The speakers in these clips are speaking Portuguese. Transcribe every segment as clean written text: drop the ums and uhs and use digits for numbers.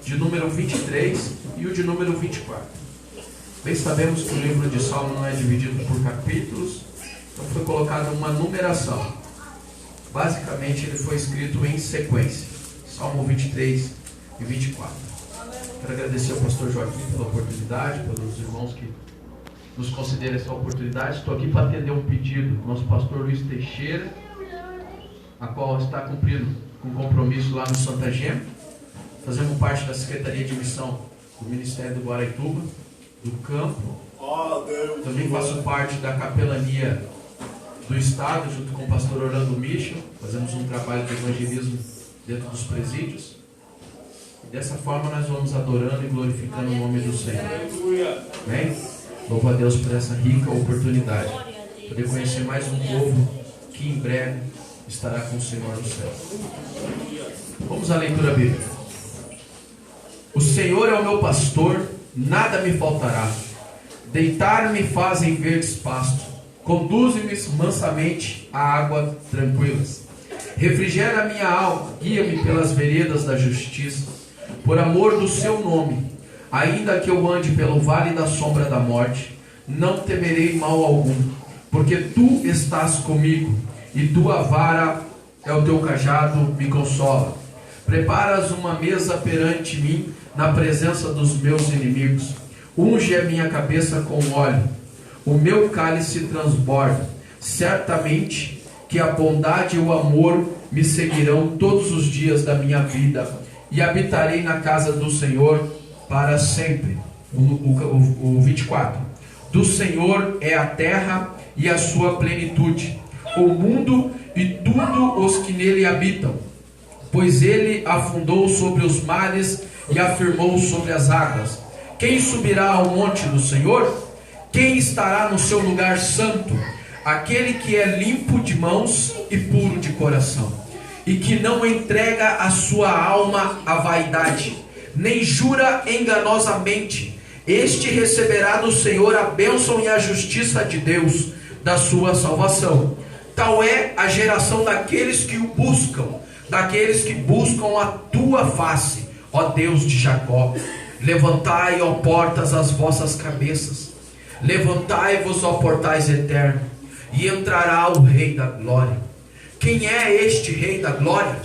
de número 23 e o de número 24. Bem sabemos que o livro de Salmo não é dividido por capítulos, então foi colocada uma numeração. Basicamente ele foi escrito em sequência, Salmo 23 e 24. Quero agradecer ao pastor Joaquim pela oportunidade, pelos irmãos que nos concederam essa oportunidade. Estou aqui para atender um pedido do nosso pastor Luiz Teixeira, a qual está cumprindo um compromisso lá no Santa Gema. Fazemos parte da Secretaria de Missão do Ministério do Guaraituba, do campo. Também faço parte da capelania do Estado, junto com o pastor Orlando Michel. Fazemos um trabalho de evangelismo dentro dos presídios. E dessa forma nós vamos adorando e glorificando o nome do Senhor. Amém? Louvo a Deus por essa rica oportunidade. Poder conhecer mais um povo que em breve estará com o Senhor no céu. Vamos à leitura bíblica. O Senhor é o meu pastor, nada me faltará. Deitar-me faz em verdes pastos, conduz-me mansamente a águas tranquilas. Refrigera a minha alma, guia-me pelas veredas da justiça, por amor do seu nome. Ainda que eu ande pelo vale da sombra da morte, não temerei mal algum, porque tu estás comigo, e tua vara é o teu cajado, me consola. Preparas uma mesa perante mim, na presença dos meus inimigos. Unge a minha cabeça com óleo, o meu cálice transborda. Certamente que a bondade e o amor me seguirão todos os dias da minha vida, e habitarei na casa do Senhor para sempre. O 24. Do Senhor é a terra e a sua plenitude, o mundo e tudo os que nele habitam. Pois ele afundou sobre os mares e afirmou sobre as águas. Quem subirá ao monte do Senhor? Quem estará no seu lugar santo? Aquele que é limpo de mãos e puro de coração, e que não entrega a sua alma à vaidade, nem jura enganosamente. Este receberá do Senhor a bênção e a justiça de Deus, da sua salvação. Tal é a geração daqueles que o buscam, daqueles que buscam a tua face, ó Deus de Jacó. Levantai, ó portas, as vossas cabeças. Levantai-vos, ó portais eternos, e entrará o Rei da Glória. Quem é este Rei da Glória?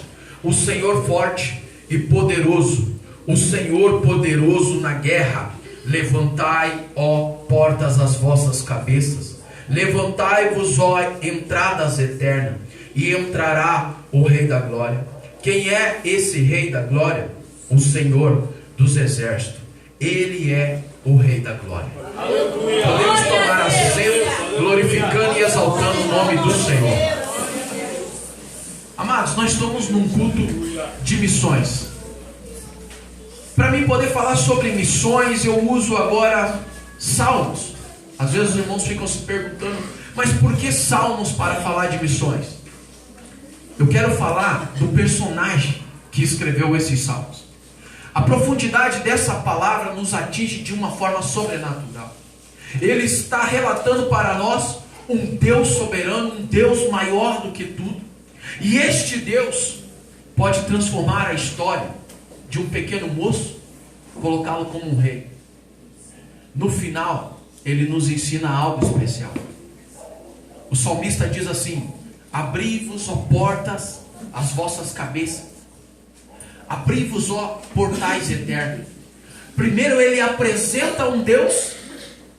O Senhor forte e poderoso, o Senhor poderoso na guerra. Levantai, ó portas, as vossas cabeças. Levantai-vos, ó entradas eternas, e entrará o Rei da Glória. Quem é esse Rei da Glória? O Senhor dos Exércitos. Ele é o Rei da Glória. Aleluia. Podemos tomar assento, glorificando e exaltando o nome do Senhor. Amados, nós estamos num culto de missões. Para mim poder falar sobre missões, eu uso agora salmos. Às vezes os irmãos ficam se perguntando, mas por que salmos para falar de missões? Eu quero falar do personagem que escreveu esses salmos. A profundidade dessa palavra nos atinge de uma forma sobrenatural. Ele está relatando para nós um Deus soberano, um Deus maior do que tudo. E este Deus pode transformar a história de um pequeno moço, colocá-lo como um rei. No final, ele nos ensina algo especial. O salmista diz assim: abri-vos, ó portas, as vossas cabeças. Abri-vos, ó portais eternos. Primeiro ele apresenta um Deus,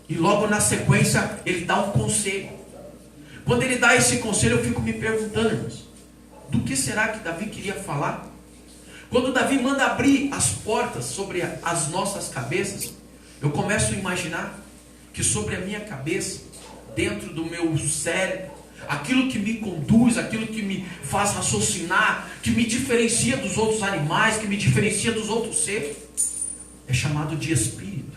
e logo na sequência ele dá um conselho. Quando ele dá esse conselho, eu fico me perguntando, irmãos, do que será que Davi queria falar? Quando Davi manda abrir as portas sobre as nossas cabeças, eu começo a imaginar que sobre a minha cabeça, dentro do meu cérebro, aquilo que me conduz, aquilo que me faz raciocinar, que me diferencia dos outros animais, que me diferencia dos outros seres, é chamado de espírito.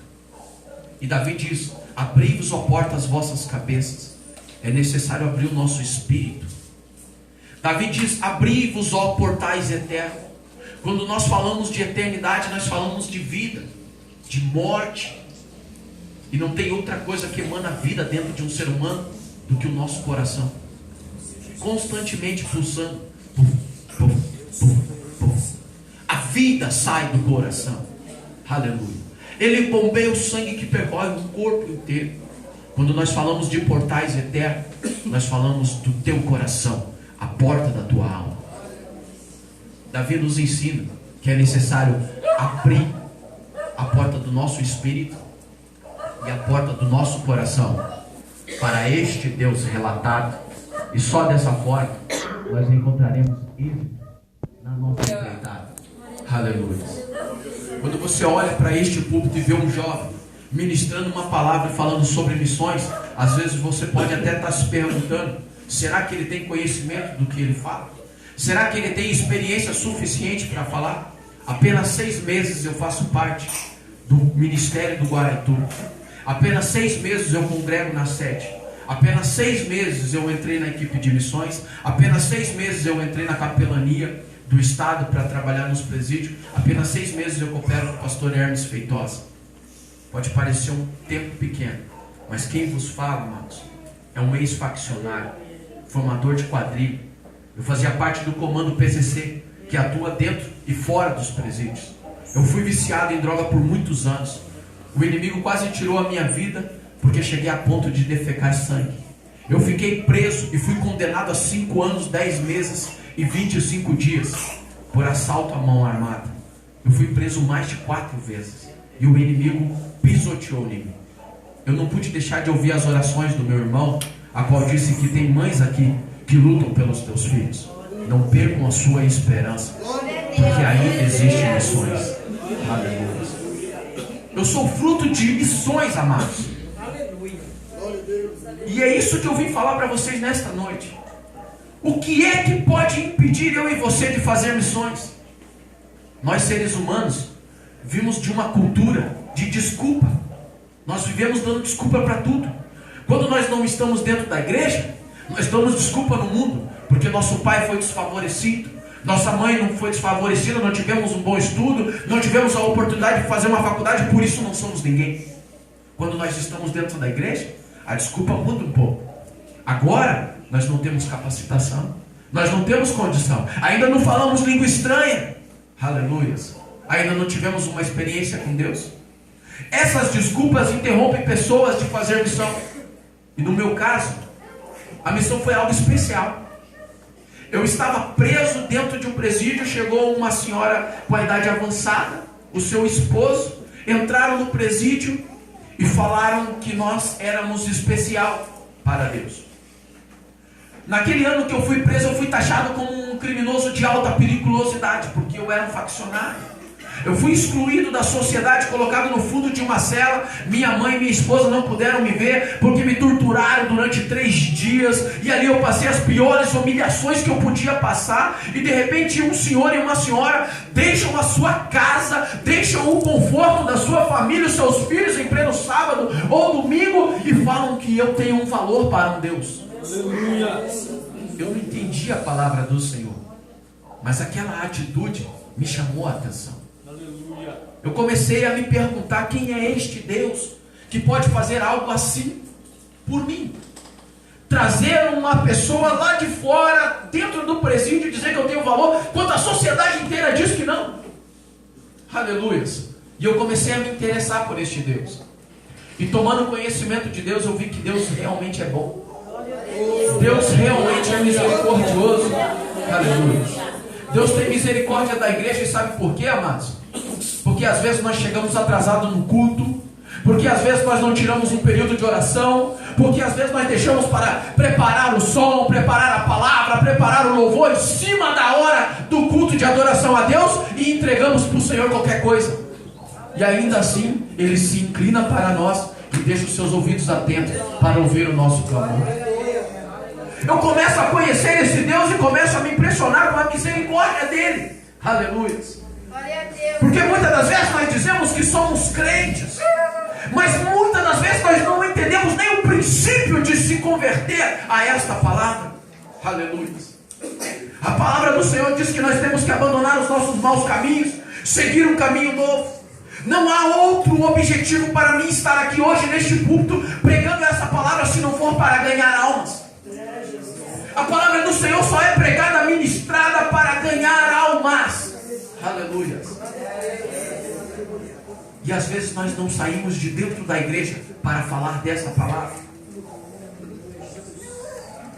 E Davi diz: abri-vos, ó portas, as vossas cabeças. É necessário abrir o nosso espírito. Davi diz: abri-vos, ó portais eternos. Quando nós falamos de eternidade, nós falamos de vida, de morte. E não tem outra coisa que emana vida dentro de um ser humano do que o nosso coração, constantemente pulsando. Puf, puf, puf, puf. A vida sai do coração. Aleluia. Ele bombeia o sangue que percorre o corpo inteiro. Quando nós falamos de portais eternos, nós falamos do teu coração, a porta da tua alma. Davi nos ensina que é necessário abrir a porta do nosso espírito e a porta do nosso coração para este Deus relatado. E só dessa forma nós encontraremos Ele na nossa empreitada. Aleluia. Quando você olha para este púlpito e vê um jovem ministrando uma palavra e falando sobre missões, às vezes você pode até estar se perguntando: será que ele tem conhecimento do que ele fala? Será que ele tem experiência suficiente para falar? Apenas 6 meses eu faço parte do ministério do Guaratuba. Apenas 6 meses eu congrego na sede. Apenas 6 meses eu entrei na equipe de missões. Apenas 6 meses eu entrei na capelania do estado para trabalhar nos presídios. Apenas 6 meses eu coopero com o pastor Hermes Feitosa. Pode parecer um tempo pequeno, mas quem vos fala, amados, é um ex-faccionário, formador de quadrilha. Eu fazia parte do comando PCC, que atua dentro e fora dos presídios. Eu fui viciado em droga por muitos anos. O inimigo quase tirou a minha vida, porque cheguei a ponto de defecar sangue. Eu fiquei preso e fui condenado a 5 anos, 10 meses e 25 dias por assalto à mão armada. Eu fui preso mais de 4 vezes e o inimigo pisoteou em mim. Eu não pude deixar de ouvir as orações do meu irmão, a qual disse que tem mães aqui que lutam pelos teus filhos. Não percam a sua esperança, porque ainda existem missões. Aleluia. Eu sou fruto de missões, amados. E é isso que eu vim falar para vocês nesta noite. O que é que pode impedir eu e você de fazer missões? Nós, seres humanos, vimos de uma cultura de desculpa. Nós vivemos dando desculpa para tudo. Quando nós não estamos dentro da igreja, nós damos desculpa no mundo, porque nosso pai foi desfavorecido, nossa mãe não foi desfavorecida, não tivemos um bom estudo, não tivemos a oportunidade de fazer uma faculdade, por isso não somos ninguém. Quando nós estamos dentro da igreja, a desculpa muda um pouco. Agora nós não temos capacitação, nós não temos condição, ainda não falamos língua estranha, aleluias, ainda não tivemos uma experiência com Deus. Essas desculpas interrompem pessoas de fazer missão. E no meu caso, a missão foi algo especial. Eu estava preso dentro de um presídio. Chegou uma senhora com a idade avançada, o seu esposo, entraram no presídio e falaram que nós éramos especial para Deus. Naquele ano que eu fui preso, eu fui taxado como um criminoso de alta periculosidade, porque eu era um faccionário. Eu fui excluído da sociedade, colocado no fundo de uma cela. Minha mãe e minha esposa não puderam me ver, porque me torturaram durante 3 dias. E ali eu passei as piores humilhações que eu podia passar. E de repente um senhor e uma senhora deixam a sua casa, deixam o conforto da sua família, os seus filhos em pleno sábado ou domingo, e falam que eu tenho um valor para um Deus. Aleluia. Eu não entendi a palavra do Senhor, mas aquela atitude me chamou a atenção. Eu comecei a me perguntar: quem é este Deus que pode fazer algo assim por mim? Trazer uma pessoa lá de fora, dentro do presídio, e dizer que eu tenho valor, quando a sociedade inteira diz que não. Aleluias. E eu comecei a me interessar por este Deus. E tomando conhecimento de Deus, eu vi que Deus realmente é bom. Deus realmente é misericordioso. Aleluia. Deus tem misericórdia da igreja. E sabe por quê, amados? Porque às vezes nós chegamos atrasados no culto, porque às vezes nós não tiramos um período de oração, porque às vezes nós deixamos para preparar o som, preparar a palavra, preparar o louvor em cima da hora do culto de adoração a Deus e entregamos para o Senhor qualquer coisa. E ainda assim Ele se inclina para nós e deixa os seus ouvidos atentos para ouvir o nosso clamor. Eu começo a conhecer esse Deus e começo a me impressionar com a misericórdia dele. Aleluia. Porque muitas das vezes nós dizemos que somos crentes, mas muitas das vezes nós não entendemos nem o princípio de se converter a esta palavra. Aleluia. A palavra do Senhor diz que nós temos que abandonar os nossos maus caminhos, seguir um caminho novo. Não há outro objetivo para mim estar aqui hoje neste púlpito pregando essa palavra se não for para ganhar almas. A palavra do Senhor só é pregada, ministrada para ganhar almas. Aleluia. E às vezes nós não saímos de dentro da igreja para falar dessa palavra.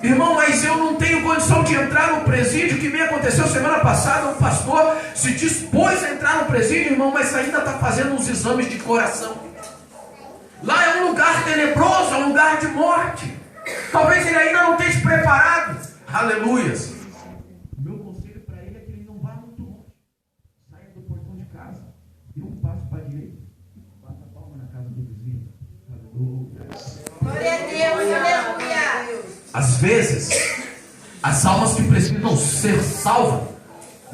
Irmão, mas eu não tenho condição de entrar no presídio. Que me aconteceu semana passada, um pastor se dispôs a entrar no presídio, irmão, mas ainda está fazendo uns exames de coração. Lá é um lugar tenebroso, é um lugar de morte. Talvez ele ainda não esteja preparado. Aleluias. O meu conselho para ele é que ele não vá muito longe. Saia do portão de casa, dê um passo para a direita, bata a palma na casa do vizinho. Aleluia. Glória a Deus, aleluia. Às vezes, as almas que precisam ser salvas,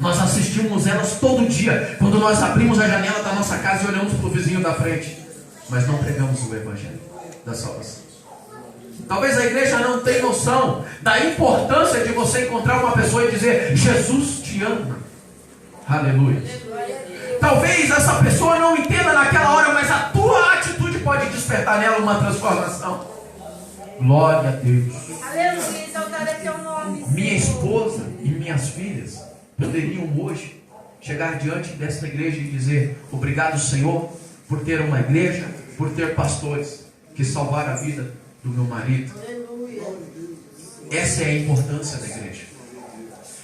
nós assistimos elas todo dia, quando nós abrimos a janela da nossa casa e olhamos para o vizinho da frente, mas não pregamos o evangelho da salvação. Talvez a igreja não tenha noção da importância de você encontrar uma pessoa e dizer: Jesus te ama. Aleluia. Talvez essa pessoa não entenda naquela hora, mas a tua atitude pode despertar nela uma transformação. Glória a Deus. Aleluia, exaltado é teu nome. Minha esposa e minhas filhas poderiam hoje chegar diante desta igreja e dizer: obrigado, Senhor, por ter uma igreja, por ter pastores que salvaram a vida do meu marido. Essa é a importância da igreja.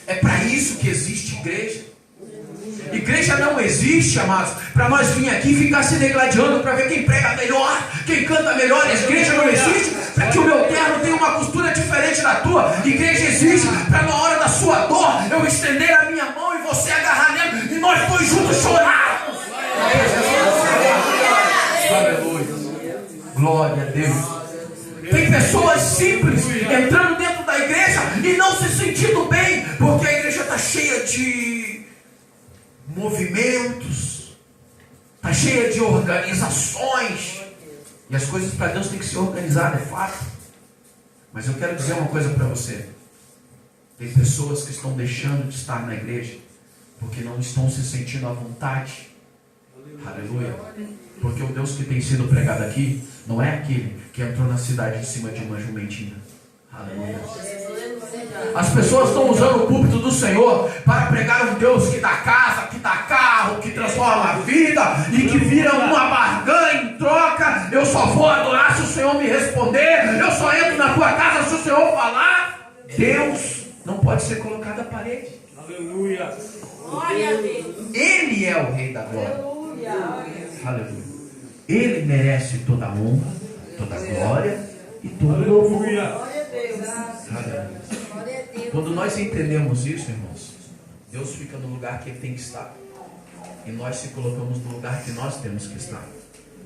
É para isso que existe igreja. Igreja não existe, amados, para nós vir aqui e ficar se degladiando para ver quem prega melhor, quem canta melhor. A igreja não existe para que o meu terno tenha uma costura diferente da tua. Igreja existe para na hora da sua dor eu estender a minha mão e você agarrar nela e nós dois juntos chorarmos. Aleluia. Glória a Deus. Tem pessoas simples entrando dentro da igreja e não se sentindo bem, porque a igreja está cheia de movimentos, está cheia de organizações, e as coisas para Deus têm que ser organizadas, é fato. Mas eu quero dizer uma coisa para você: tem pessoas que estão deixando de estar na igreja porque não estão se sentindo à vontade. Aleluia. Porque o Deus que tem sido pregado aqui não é aquele que entrou na cidade em cima de uma jumentina. Aleluia. As pessoas estão usando o púlpito do Senhor para pregar um Deus que dá casa, que dá carro, que transforma a vida e que vira uma barganha em troca. Eu só vou adorar se o Senhor me responder. Eu só entro na tua casa se o Senhor falar. Deus não pode ser colocado à parede. Aleluia. Glória a Deus. Ele é o Rei da Glória. Aleluia. Aleluia. Ele merece toda a honra, toda a glória e todo o louvor. Glória a Deus. Aleluia. Glória a Deus. Quando nós entendemos isso, irmãos, Deus fica no lugar que Ele tem que estar. E nós se colocamos no lugar que nós temos que estar.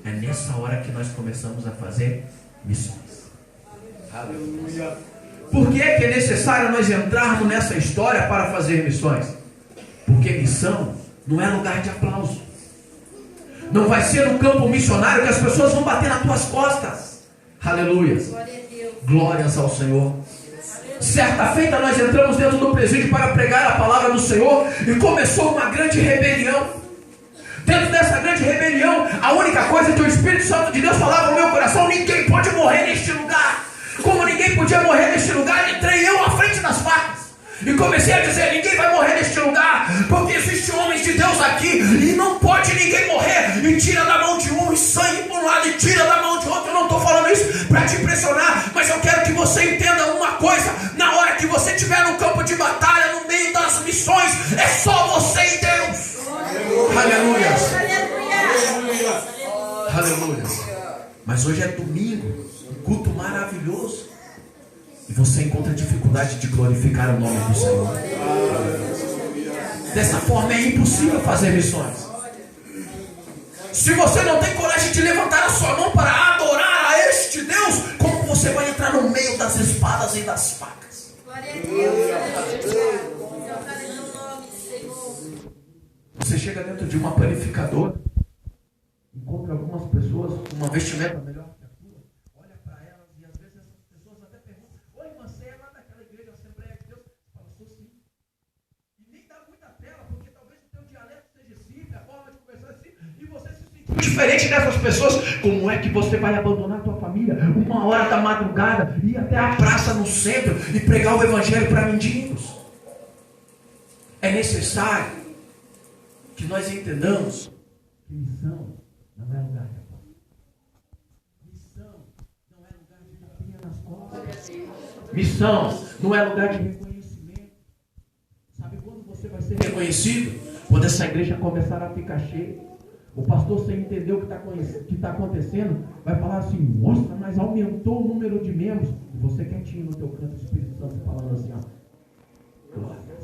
É nessa hora que nós começamos a fazer missões. Aleluia. Por que é necessário nós entrarmos nessa história para fazer missões? Porque missão não é lugar de aplauso. Não vai ser no campo missionário que as pessoas vão bater nas tuas costas. Aleluia. Glória a Deus. Glórias ao Senhor. Certa feita nós entramos dentro do presídio para pregar a palavra do Senhor e começou uma grande rebelião. Dentro dessa grande rebelião, a única coisa que o Espírito Santo de Deus falava no meu coração: ninguém pode morrer neste lugar. Como ninguém podia morrer neste lugar, entrei eu à frente das facas e comecei a dizer: ninguém vai morrer neste lugar, porque existem homens de Deus aqui e não pode ninguém morrer. E tira da mão de um e sangue por um lado e tira da mão de outro. Eu não estou falando isso para te impressionar, mas eu quero que você entenda uma coisa: na hora que você estiver no campo de batalha, no meio das missões, é só você e Deus. Aleluia. Aleluia. Mas hoje é domingo, um culto maravilhoso, e você encontra dificuldade de glorificar o nome do Senhor. Dessa forma é impossível fazer missões. Se você não tem coragem de levantar a sua mão para adorar a este Deus, como você vai entrar no meio das espadas e das facas? Glória a Deus. Exaltado é teu nome, Senhor. Você chega dentro de uma panificadora, encontra algumas pessoas com uma vestimenta melhor que a tua, olha para elas e às vezes essas pessoas até perguntam: oi, irmã, você é lá daquela igreja Assembleia de Deus? Fala: sou sim. E nem dá muita tela, porque talvez o teu dialeto seja simples, a forma de conversar é simples, e você se sentir diferente dessas pessoas. Como é que você vai abandonar a tua família 1h da madrugada e ir até a praça no centro e pregar o evangelho para mendigos? É necessário que nós entendamos que missão Não é lugar de aplauso. Missão não é lugar de tapinha nas costas. Missão não é lugar de reconhecimento. Sabe quando você vai ser reconhecido? Quando essa igreja começar a ficar cheia. O pastor, sem entender o que está acontecendo, vai falar assim: nossa, mas aumentou o número de membros. E você quietinho no teu canto, o Espírito Santo falando assim: ó, glória a Deus.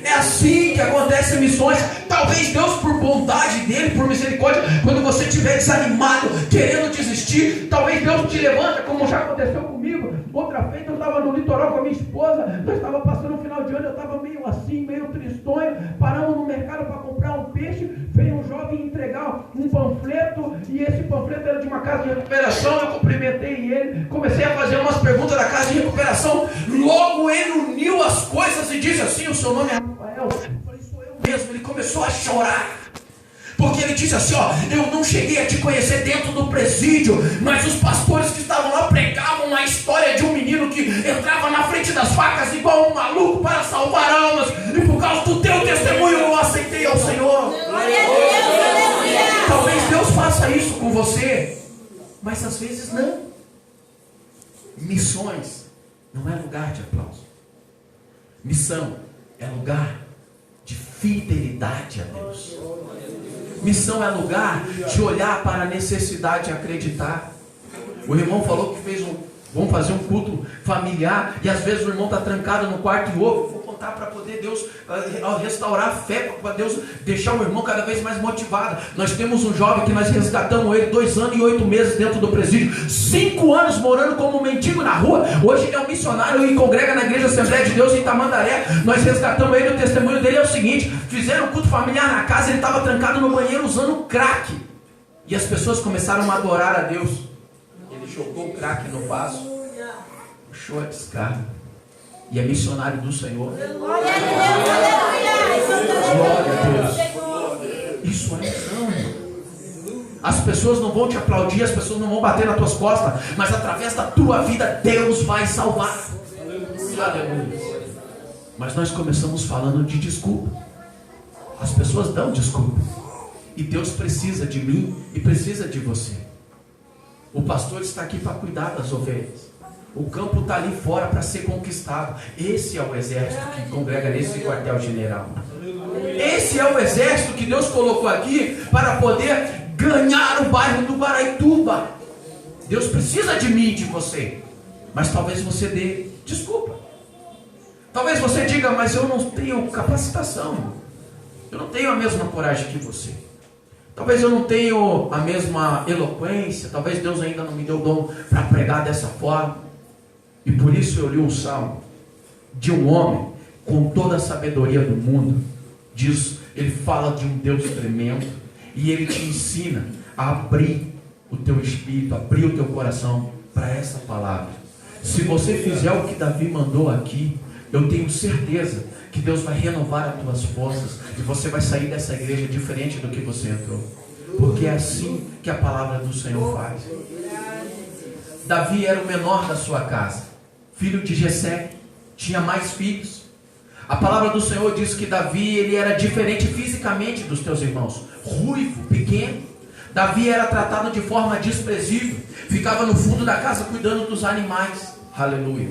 É assim que acontecem missões. Talvez Deus, por bondade dele, por misericórdia, quando você estiver desanimado, querendo desistir, talvez Deus te levanta, como já aconteceu comigo. Outra feita eu estava no litoral com a minha esposa, nós estávamos passando o final de ano, eu estava meio assim, meio tristonho, paramos no mercado para comprar um peixe, veio um jovem entregar um panfleto, e esse panfleto era de uma casa de recuperação. Eu cumprimentei ele, comecei a fazer umas perguntas da casa de recuperação, logo ele uniu as coisas e disse assim: o seu nome é Rafael? Eu falei: sou eu mesmo. Ele começou a chorar, porque ele disse assim: ó, eu não cheguei a te conhecer dentro do presídio, mas os pastores que estavam lá pregavam a história de um menino que entrava na frente das facas igual um maluco para salvar almas, e por causa do teu testemunho eu aceitei ao Senhor. Talvez Deus faça isso com você, mas às vezes não. Missões não é lugar de aplauso. Missão é lugar de fidelidade a Deus. Missão é lugar de olhar para a necessidade e acreditar. O irmão falou que vamos fazer um culto familiar, e às vezes o irmão está trancado no quarto e ouve. Vou contar para poder Deus restaurar a fé, para Deus deixar o irmão cada vez mais motivado. Nós temos um jovem que nós resgatamos ele 2 anos e 8 meses dentro do presídio, 5 anos morando como mendigo na rua. Hoje ele é um missionário e congrega na igreja Assembleia de Deus em Tamandaré. Nós resgatamos ele. O testemunho dele é o seguinte: fizeram um culto familiar na casa, ele estava trancado no banheiro usando crack, e as pessoas começaram a adorar a Deus. Ele jogou o crack no vaso, puxou a descarga, e é missionário do Senhor. Glória a Deus. Isso é missão. As pessoas não vão te aplaudir, as pessoas não vão bater nas tuas costas, mas através da tua vida Deus vai salvar. Aleluia. Mas nós começamos falando de desculpa. As pessoas dão desculpa, e Deus precisa de mim e precisa de você. O pastor está aqui para cuidar das ovelhas. O campo está ali fora para ser conquistado. Esse é o exército que congrega nesse quartel-general. Esse é o exército que Deus colocou aqui para poder ganhar o bairro do Guaraituba. Deus precisa de mim e de você. Mas talvez você dê desculpa. Talvez você diga: mas eu não tenho capacitação, eu não tenho a mesma coragem que você. Talvez eu não tenha a mesma eloquência. Talvez Deus ainda não me deu o dom para pregar dessa forma. E por isso eu li um salmo de um homem com toda a sabedoria do mundo. Ele fala de um Deus tremendo, e ele te ensina a abrir o teu espírito, abrir o teu coração para essa palavra. Se você fizer o que Davi mandou aqui, eu tenho certeza que Deus vai renovar as tuas forças, e você vai sair dessa igreja diferente do que você entrou, porque é assim que a palavra do Senhor faz. Davi era o menor da sua casa, filho de Jessé, tinha mais filhos. A palavra do Senhor diz que Davi, ele era diferente fisicamente dos teus irmãos, ruivo, pequeno. Davi era tratado de forma desprezível, ficava no fundo da casa cuidando dos animais. Aleluia.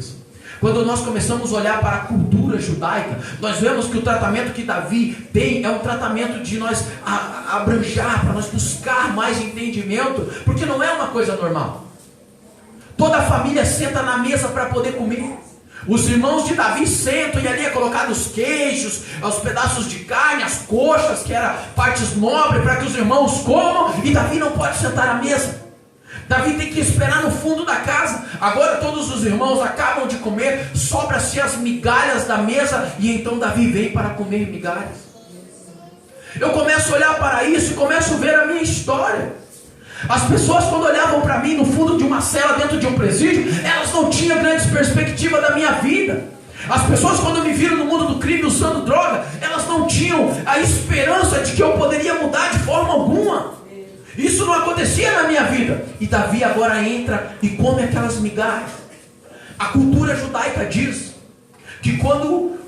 Quando nós começamos a olhar para a cultura judaica, nós vemos que o tratamento que Davi tem é um tratamento de nós abranjar, para nós buscar mais entendimento, porque não é uma coisa normal. Toda a família senta na mesa para poder comer. Os irmãos de Davi sentam, e ali é colocado os queijos, os pedaços de carne, as coxas, que eram partes nobres, para que os irmãos comam, e Davi não pode sentar à mesa. Davi tem que esperar no fundo da casa. Agora todos os irmãos acabam de comer, sobra-se as migalhas da mesa, e então Davi vem para comer migalhas. Eu começo a olhar para isso e começo a ver a minha história. As pessoas, quando olhavam para mim no fundo de uma cela dentro de um presídio, elas não tinham grandes perspectivas da minha vida. As pessoas, quando me viram no mundo do crime usando droga, elas não tinham a esperança de que eu poderia mudar de forma alguma. Isso não acontecia na minha vida. E Davi agora entra e come aquelas migalhas. A cultura judaica diz que quando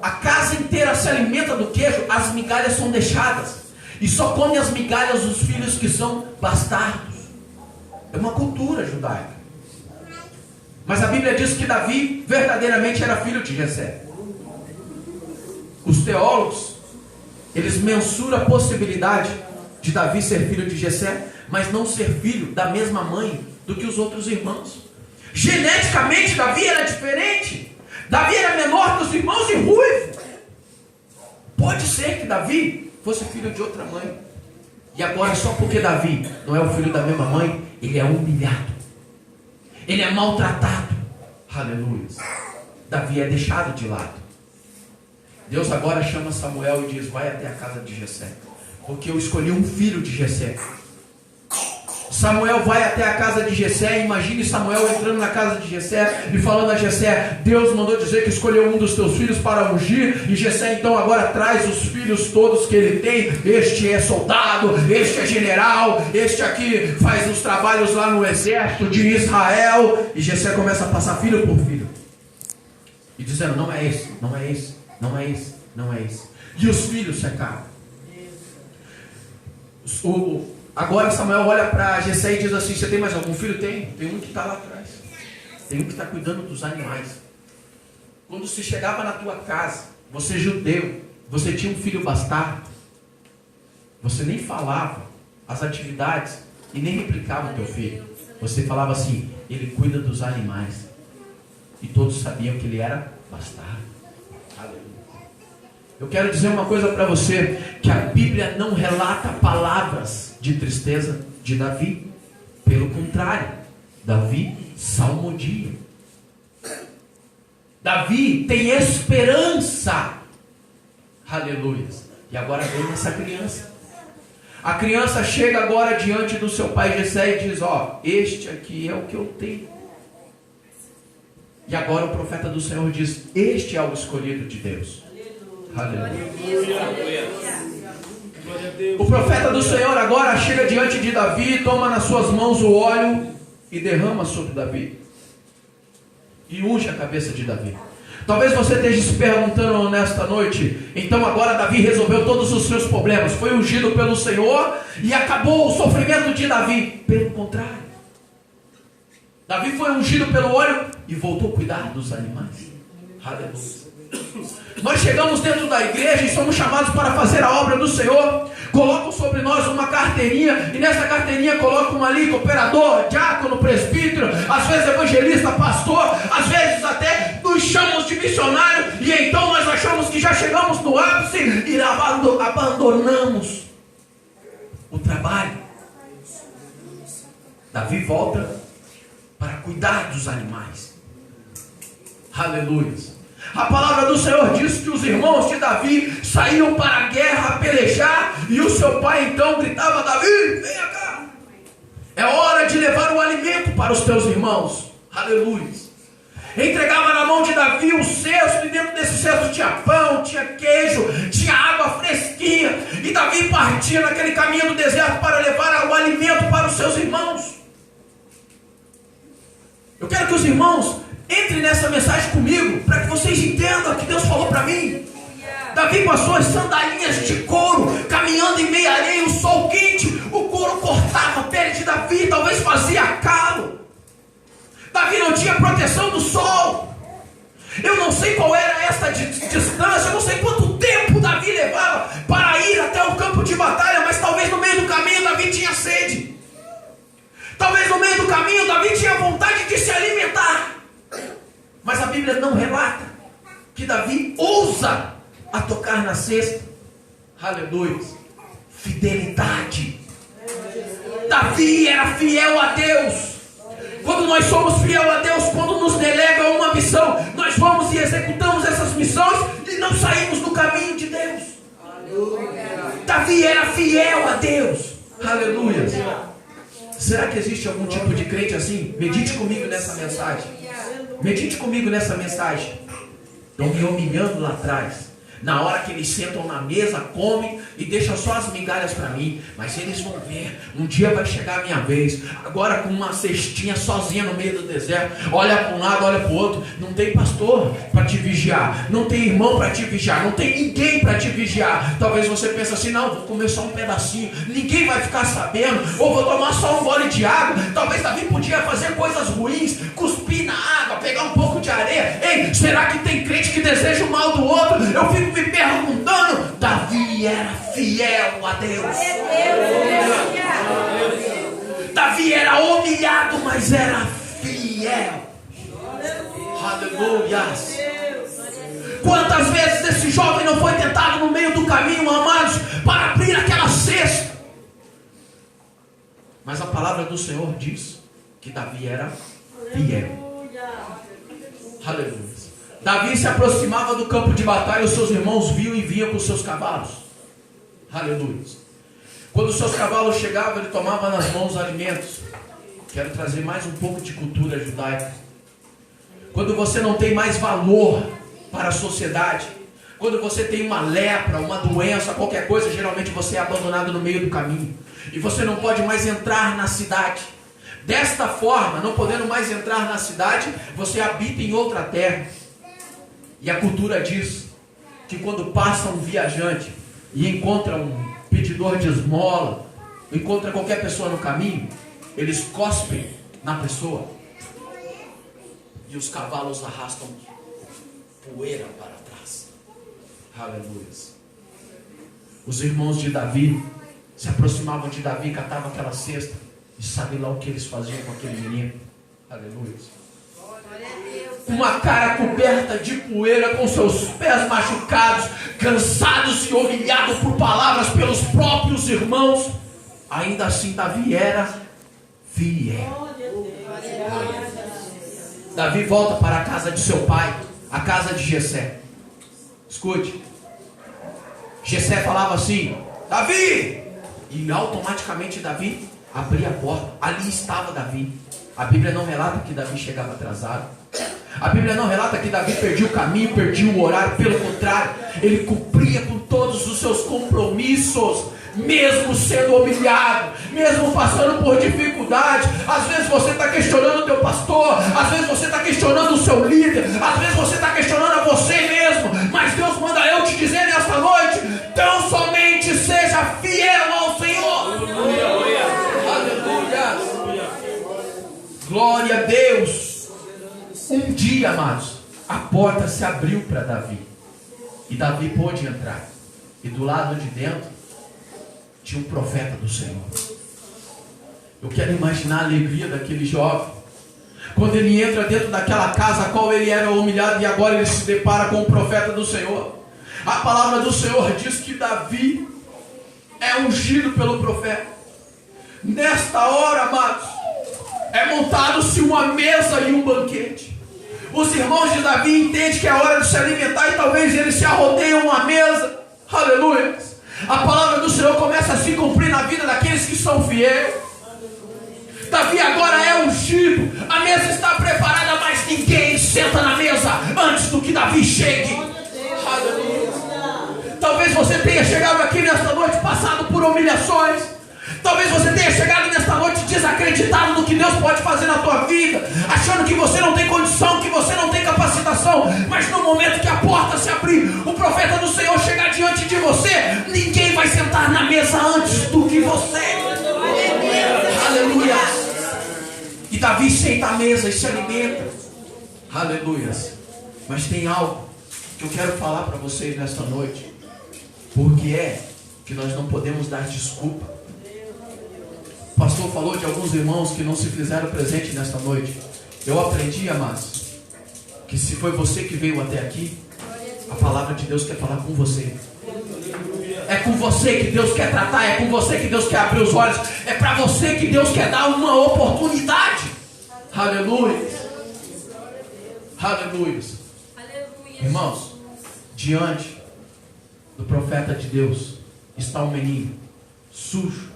a casa inteira se alimenta do queijo, as migalhas são deixadas. E só come as migalhas dos filhos que são bastardos. É uma cultura judaica. Mas a Bíblia diz que Davi verdadeiramente era filho de Jessé. Os teólogos, eles mensuram a possibilidade de Davi ser filho de Jessé, mas não ser filho da mesma mãe do que os outros irmãos. Geneticamente, Davi era diferente. Davi era menor que os irmãos e ruivo. Pode ser que Davi fosse filho de outra mãe. E agora, só porque Davi não é o filho da mesma mãe, ele é humilhado. Ele é maltratado. Aleluia. Davi é deixado de lado. Deus agora chama Samuel e diz: vai até a casa de Jessé, porque eu escolhi um filho de Jessé. Samuel vai até a casa de Jessé. Imagine Samuel entrando na casa de Jessé e falando a Jessé: Deus mandou dizer que escolheu um dos teus filhos para ungir. E Jessé então agora traz os filhos todos que ele tem. Este é soldado, este é general, este aqui faz os trabalhos lá no exército de Israel. E Jessé começa a passar filho por filho e dizendo: não é esse, não é esse, não é esse, não é esse. E os filhos se acabam. Agora Samuel olha para Jessé e diz assim: você tem mais algum filho? Tem um que está lá atrás. Tem um que está cuidando dos animais. Quando se chegava na tua casa, você judeu, você tinha um filho bastardo, você nem falava as atividades e nem replicava o teu filho. Você falava assim: ele cuida dos animais. E todos sabiam que ele era bastardo. Aleluia. Eu quero dizer uma coisa para você, que a Bíblia não relata palavras de tristeza de Davi. Pelo contrário, Davi salmodia. Davi tem esperança. Aleluia. E agora vem essa criança. A criança chega agora diante do seu pai Jessé e diz: ó, este aqui é o que eu tenho. E agora o profeta do Senhor diz: este é o escolhido de Deus. Aleluia. O profeta do Senhor agora chega diante de Davi, toma nas suas mãos o óleo e derrama sobre Davi. E unge a cabeça de Davi. Talvez você esteja se perguntando nesta noite: então agora Davi resolveu todos os seus problemas, foi ungido pelo Senhor e acabou o sofrimento de Davi. Pelo contrário, Davi foi ungido pelo óleo e voltou a cuidar dos animais. Aleluia. Nós chegamos dentro da igreja e somos chamados para fazer a obra do Senhor. Colocam sobre nós uma carteirinha, e nessa carteirinha colocam ali cooperador, diácono, presbítero, às vezes evangelista, pastor, às vezes até nos chamamos de missionário, e então nós achamos que já chegamos no ápice e abandonamos o trabalho. Davi volta para cuidar dos animais. Aleluia. A palavra do Senhor diz que os irmãos de Davi saíam para a guerra pelejar, e o seu pai então gritava: Davi, venha cá, é hora de levar o alimento para os teus irmãos. Aleluia. Entregava na mão de Davi o cesto, e dentro desse cesto tinha pão, tinha queijo, tinha água fresquinha, e Davi partia naquele caminho do deserto para levar o alimento para os seus irmãos. Eu quero que os irmãos entrem nessa mensagem comigo, para que vocês entendam o que Deus falou para mim. Davi com as suas sandalinhas de couro, caminhando em meia areia, o sol quente, o couro cortava a pele de Davi, talvez fazia calo. Davi não tinha proteção do sol. Eu não sei qual era essa distância, eu não sei quanto tempo Davi levava para ir até o campo de batalha, mas talvez no meio do caminho Davi tinha sede. Talvez no meio do caminho Davi tinha vontade de se alimentar. Mas a Bíblia não relata que Davi ousa a tocar na cesta. Aleluia. Fidelidade. Davi era fiel a Deus. Quando nós somos fiel a Deus, quando nos delega uma missão, nós vamos e executamos essas missões e não saímos do caminho de Deus. Davi era fiel a Deus. Aleluia. Será que existe algum tipo de crente assim? Medite comigo nessa mensagem. Medite comigo nessa mensagem. Estão me humilhando lá atrás. Na hora que eles sentam na mesa, comem e deixam só as migalhas para mim. Mas eles vão ver, um dia vai chegar a minha vez. Agora com uma cestinha sozinha no meio do deserto. Olha para um lado, olha para o outro. Não tem pastor para te vigiar. Não tem irmão para te vigiar. Não tem ninguém para te vigiar. Talvez você pense assim, não, vou comer só um pedacinho. Ninguém vai ficar sabendo. Ou vou tomar só um gole de água. Talvez Davi podia fazer coisas ruins. Cuspir na água, pegar um pouco de areia. Ei, será que tem crente que deseja o mal do outro? Eu fico me perguntando. Davi era fiel a Deus. Davi era humilhado, mas era fiel. Aleluia. Quantas vezes esse jovem não foi tentado no meio do caminho, amados, para abrir aquela cesta? Mas a palavra do Senhor diz que Davi era fiel. Aleluia. Davi se aproximava do campo de batalha e os seus irmãos viam e vinham com seus cavalos. Aleluia. Quando os seus cavalos chegavam, ele tomava nas mãos alimentos. Quero trazer mais um pouco de cultura judaica. Quando você não tem mais valor para a sociedade, quando você tem uma lepra, uma doença, qualquer coisa, geralmente você é abandonado no meio do caminho. E você não pode mais entrar na cidade. Desta forma, não podendo mais entrar na cidade, você habita em outra terra. E a cultura diz que quando passa um viajante e encontra um pedidor de esmola, encontra qualquer pessoa no caminho, eles cospem na pessoa e os cavalos arrastam poeira para trás. Aleluia. Os irmãos de Davi se aproximavam de Davi, catavam aquela cesta e sabe lá o que eles faziam com aquele menino. Aleluia. Uma cara coberta de poeira, com seus pés machucados, cansados e humilhados por palavras pelos próprios irmãos. Ainda assim Davi era fiel. Davi volta para a casa de seu pai, a casa de Jessé. Escute. Jessé falava assim: Davi! E automaticamente Davi abria a porta. Ali estava Davi. A Bíblia não relata que Davi chegava atrasado. A Bíblia não relata que Davi perdia o caminho, perdia o horário. Pelo contrário, ele cumpria com todos os seus compromissos, mesmo sendo humilhado, mesmo passando por dificuldade. Às vezes você está questionando o teu pastor, às vezes você está questionando o seu líder, às vezes você está questionando a você mesmo. Mas Deus manda eu te dizer nesta noite: tão somente seja fiel ao Senhor. Aleluia. Glória a Deus. Um dia, amados, a porta se abriu para Davi. E Davi pôde entrar. E do lado de dentro tinha um profeta do Senhor. Eu quero imaginar a alegria daquele jovem quando ele entra dentro daquela casa a qual ele era humilhado, e agora ele se depara com o profeta do Senhor. A palavra do Senhor diz que Davi é ungido pelo profeta. Nesta hora, amados, é montado-se uma mesa e um banquete. Os irmãos de Davi entendem que é hora de se alimentar, e talvez eles se arrodeiam à mesa. Aleluia. A palavra do Senhor começa a se cumprir na vida daqueles que são fiéis. Davi agora é ungido. A mesa está preparada, mas ninguém senta na mesa antes do que Davi chegue. Aleluia. Talvez você tenha chegado aqui nesta noite passado por humilhações. Talvez você tenha chegado nesta noite desacreditado do que Deus pode fazer na tua vida, achando que você não tem condição, que você não tem capacitação. Mas no momento que a porta se abrir, o profeta do Senhor chegar diante de você, ninguém vai sentar na mesa antes do que você. Aleluia. E Davi senta à mesa e se alimenta. Aleluia. Mas tem algo que eu quero falar para vocês nesta noite. Porque é que nós não podemos dar desculpa. O pastor falou de alguns irmãos que não se fizeram presente nesta noite. Eu aprendi, amados, que se foi você que veio até aqui, a palavra de Deus quer falar com você. É com você que Deus quer tratar, é com você que Deus quer abrir os olhos, é para você que Deus quer dar uma oportunidade. Aleluia. Aleluia. Irmãos, diante do profeta de Deus está um menino sujo,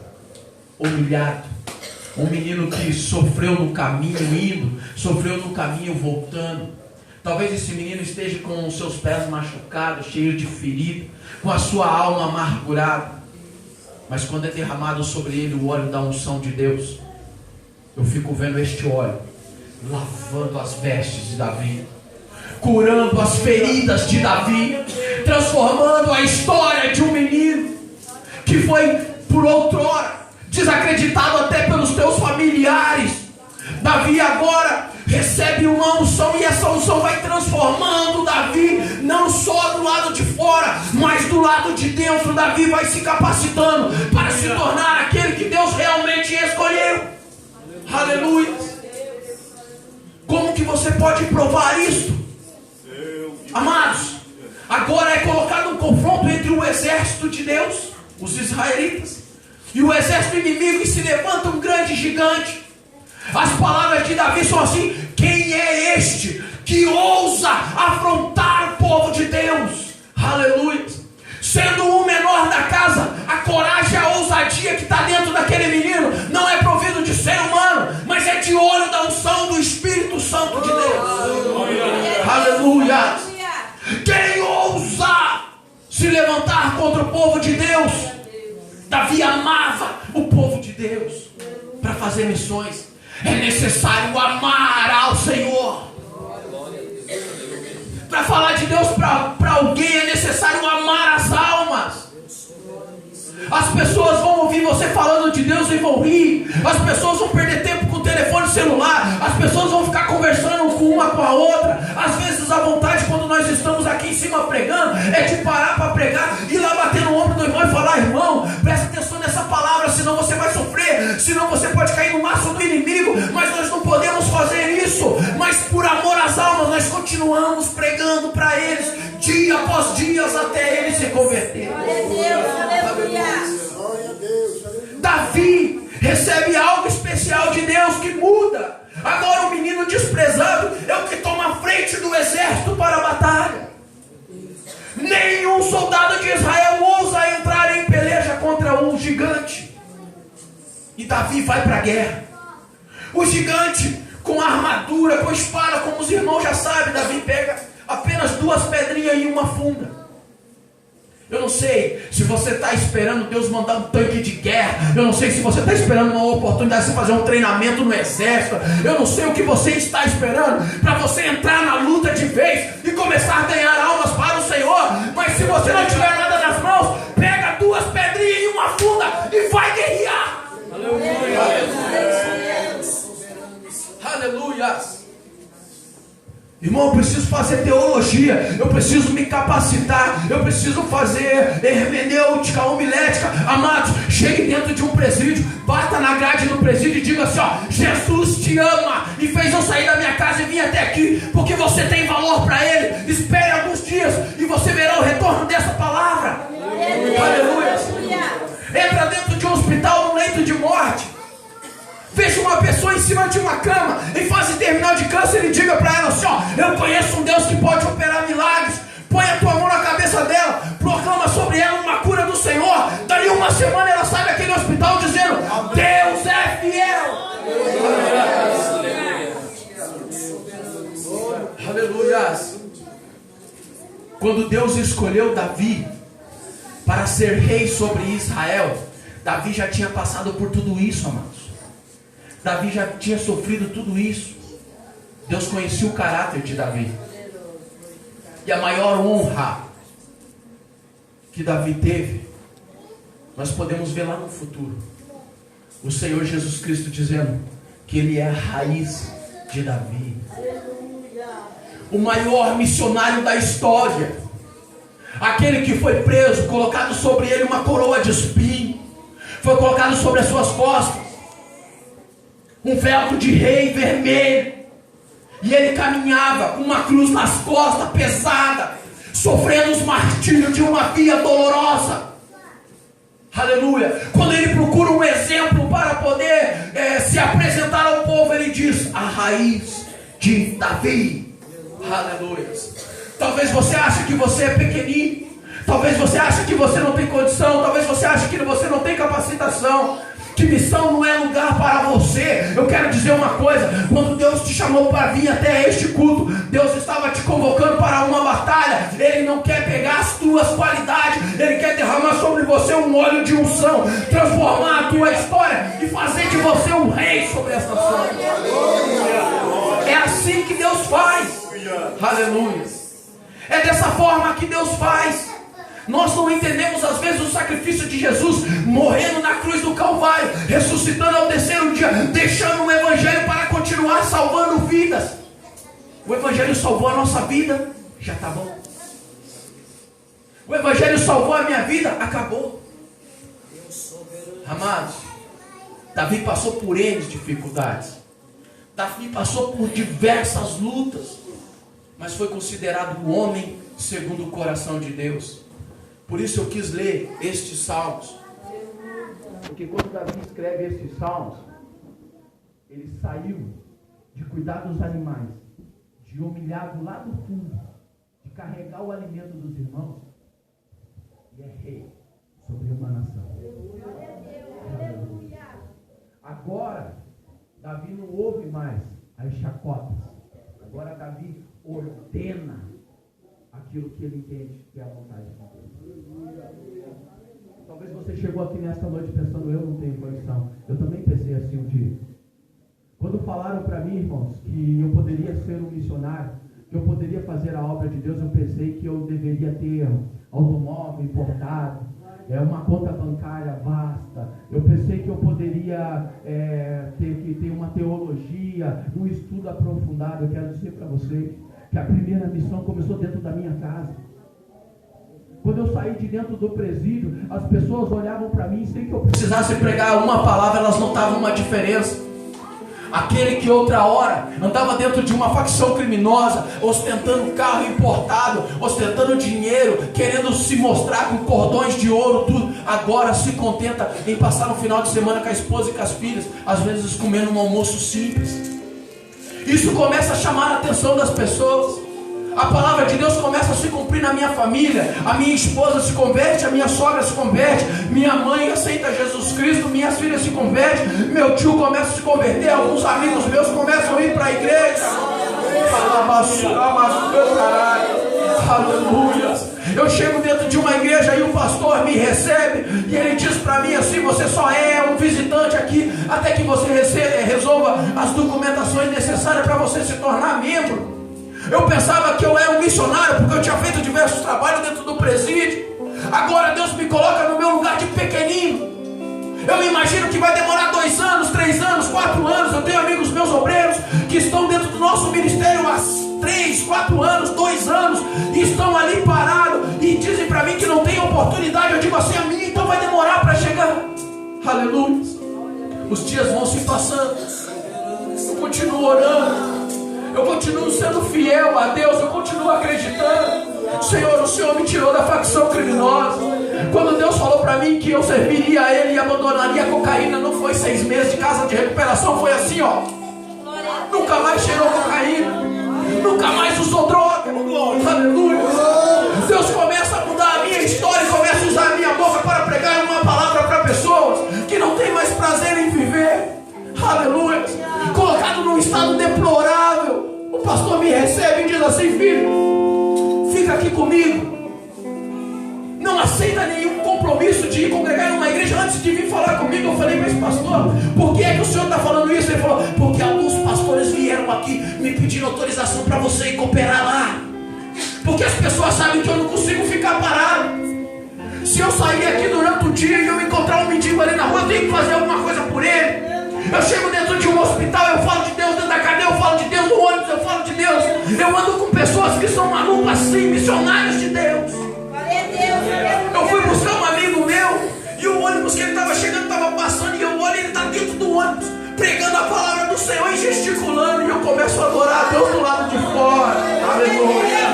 humilhado, um menino que sofreu no caminho indo, sofreu no caminho voltando, Talvez esse menino esteja com os seus pés machucados, cheio de ferida, com a sua alma amargurada. Mas quando é derramado sobre ele o óleo da unção de Deus, eu fico vendo este óleo lavando as vestes de Davi, curando as feridas de Davi, transformando a história de um menino que foi por outrora desacreditado até pelos teus familiares. Davi agora recebe uma unção, e essa unção vai transformando Davi, não só do lado de fora, mas do lado de dentro. Davi vai se capacitando para se tornar aquele que Deus realmente escolheu. Aleluia. Como que você pode provar isso? Amados, agora é colocado um confronto entre o exército de Deus, os israelitas, e o exército inimigo, e se levanta um grande gigante. As palavras de Davi são assim: quem é este que ousa afrontar o povo de Deus? Aleluia. Sendo o menor da casa, a coragem, a ousadia que está dentro daquele menino não é provido de ser humano, mas é de óleo da unção do Espírito Santo de Deus. Aleluia. Quem ousa se levantar contra o povo de Deus? Davi amava o povo de Deus para fazer missões. É necessário amar ao Senhor. Para falar de Deus para alguém é necessário amar as almas. As pessoas vão ouvir você falando de Deus e vão rir. As pessoas vão perder tempo com o telefone celular. As pessoas vão ficar conversando com uma com a outra. Às vezes a vontade, quando nós estamos aqui em cima pregando, é de parar para pregar, ir lá bater no ombro do irmão e falar: irmão, presta atenção nessa palavra, senão você vai sofrer, senão você pode cair no laço do inimigo. Mas nós não podemos fazer isso. Mas por amor às almas, nós continuamos pregando para eles, dia após dia, até eles se converterem. Davi recebe algo especial de Deus que muda. Agora o menino desprezado é o que toma a frente do exército para a batalha. Nenhum soldado de Israel ousa entrar em peleja contra um gigante. E Davi vai para a guerra. O gigante com armadura, com espada, como os irmãos já sabem, Davi pega apenas 2 pedrinhas e uma funda. Eu não sei se você está esperando Deus mandar um tanque de guerra. Eu não sei se você está esperando uma oportunidade de fazer um treinamento no exército. Eu não sei o que você está esperando para você entrar na luta de vez e começar a ganhar almas para o Senhor. Mas se você não tiver nada nas mãos, pega 2 pedrinhas e uma funda e vai guerrear. Aleluia. Aleluia. Irmão, eu preciso fazer teologia, eu preciso me capacitar, eu preciso fazer hermenêutica, homilética. Amados, chegue dentro de um presídio, bata na grade do presídio e diga assim: ó, Jesus te ama e fez eu sair da minha casa e vir até aqui, porque você tem valor para Ele. Espere alguns dias e você verá o retorno dessa palavra. Aleluia. Entra dentro de um hospital, num leito de morte, veja uma pessoa em cima de uma cama, em fase terminal de câncer, e diga para ela assim: ó, eu conheço um Deus que pode operar milagres. Põe a tua mão na cabeça dela, proclama sobre ela uma cura do Senhor. Daí uma semana ela sai daquele hospital dizendo: Deus é fiel. Aleluia. Quando Deus escolheu Davi para ser rei sobre Israel, Davi já tinha passado por tudo isso, amados. Davi já tinha sofrido tudo isso. Deus conhecia o caráter de Davi. E a maior honra que Davi teve, nós podemos ver lá no futuro. O Senhor Jesus Cristo dizendo que Ele é a raiz de Davi. O maior missionário da história. Aquele que foi preso, colocado sobre ele uma coroa de espinho, foi colocado sobre as suas costas um velcro de rei vermelho, e ele caminhava com uma cruz nas costas pesada, sofrendo os martírios de uma via dolorosa. Aleluia. Quando ele procura um exemplo para poder se apresentar ao povo, ele diz: a raiz de Davi. Aleluia. Talvez você ache que você é pequenino, talvez você ache que você não tem condição, talvez você ache que você não tem capacitação, que missão não é lugar para você. Eu quero dizer uma coisa: quando Deus te chamou para vir até este culto, Deus estava te convocando para uma batalha. Ele não quer pegar as tuas qualidades, Ele quer derramar sobre você um óleo de unção, transformar a tua história e fazer de você um rei sobre essa nação. É assim que Deus faz. Aleluia. É dessa forma que Deus faz. Nós não entendemos às vezes o sacrifício de Jesus, morrendo na cruz do Calvário, ressuscitando ao terceiro dia, deixando o Evangelho para continuar salvando vidas. O Evangelho salvou a nossa vida, já está bom. O Evangelho salvou a minha vida, acabou. Amados, Davi passou por N dificuldades. Davi passou por diversas lutas, mas foi considerado o homem segundo o coração de Deus. Por isso eu quis ler estes salmos, porque quando Davi escreve estes salmos, ele saiu de cuidar dos animais, de humilhar do lado fundo, de carregar o alimento dos irmãos, e é rei sobre uma nação. Agora, Davi não ouve mais as chacotas. Agora Davi ordena aquilo que ele entende que é a vontade de Deus. Talvez você chegou aqui nesta noite pensando: eu não tenho condição. Eu também pensei assim um dia. Quando falaram para mim, irmãos, que eu poderia ser um missionário, que eu poderia fazer a obra de Deus, eu pensei que eu deveria ter automóvel importado, uma conta bancária vasta. Eu pensei que eu poderia ter uma teologia, um estudo aprofundado. Eu quero dizer para vocês que a primeira missão começou dentro da minha casa. Quando eu saí de dentro do presídio, as pessoas olhavam para mim sem que eu precisasse pregar uma palavra, elas notavam uma diferença. Aquele que outra hora andava dentro de uma facção criminosa, ostentando carro importado, ostentando dinheiro, querendo se mostrar com cordões de ouro, tudo, agora se contenta em passar um final de semana com a esposa e com as filhas, às vezes comendo um almoço simples. Isso começa a chamar a atenção das pessoas. A palavra de Deus começa a se cumprir na minha família. A minha esposa se converte, a minha sogra se converte, minha mãe aceita Jesus Cristo, minhas filhas se convertem, meu tio começa a se converter, alguns amigos meus começam a ir para a igreja. Aleluia. Eu chego dentro de uma igreja e o pastor me recebe e ele diz para mim assim: você só é um visitante aqui até que você resolva as documentações necessárias para você se tornar membro. Eu pensava que eu era um missionário porque eu tinha feito diversos trabalhos dentro do presídio. Agora Deus me coloca no meu lugar de pequenino. Eu imagino que vai demorar 2 anos, 3 anos, 4 anos. Eu tenho amigos meus obreiros que estão dentro do nosso ministério há 3, 4 anos, 2 anos, e estão ali parados e dizem para mim que não tem oportunidade. Eu digo assim: a minha então vai demorar para chegar. Aleluia. Os dias vão se passando, eu continuo orando, eu continuo sendo fiel a Deus, eu continuo acreditando. Senhor, o Senhor me tirou da facção criminosa. Quando Deus falou para mim que eu serviria a Ele e abandonaria a cocaína, não foi 6 meses de casa de recuperação, foi assim, ó. Nunca mais cheirou cocaína, nunca mais usou droga. Aleluia. Deus começa a mudar a minha história e começa a usar a minha boca para pregar uma palavra para pessoas que não têm mais prazer em viver. Aleluia. Colocado num estado deplorável, o pastor me recebe e diz assim: filho, fica aqui comigo. Não aceita nenhum compromisso de ir congregar em uma igreja antes de vir falar comigo. Eu falei: mas pastor, por que é que o senhor está falando isso? Ele falou: porque alguns pastores vieram aqui me pedindo autorização para você ir cooperar lá, porque as pessoas sabem que eu não consigo ficar parado. Se eu sair aqui durante o dia e eu encontrar um mendigo ali na rua, eu tenho que fazer alguma coisa por ele. Eu chego dentro de um hospital, eu falo de Deus. Dentro da cadeia eu falo de Deus. No ônibus eu falo de Deus. Eu ando com pessoas que são malucas assim, missionários de Deus. Eu fui buscar um amigo meu e o ônibus que ele estava chegando estava passando, e eu olho e ele está dentro do ônibus pregando a palavra do Senhor e gesticulando, e eu começo a adorar a Deus do lado de fora. Aleluia.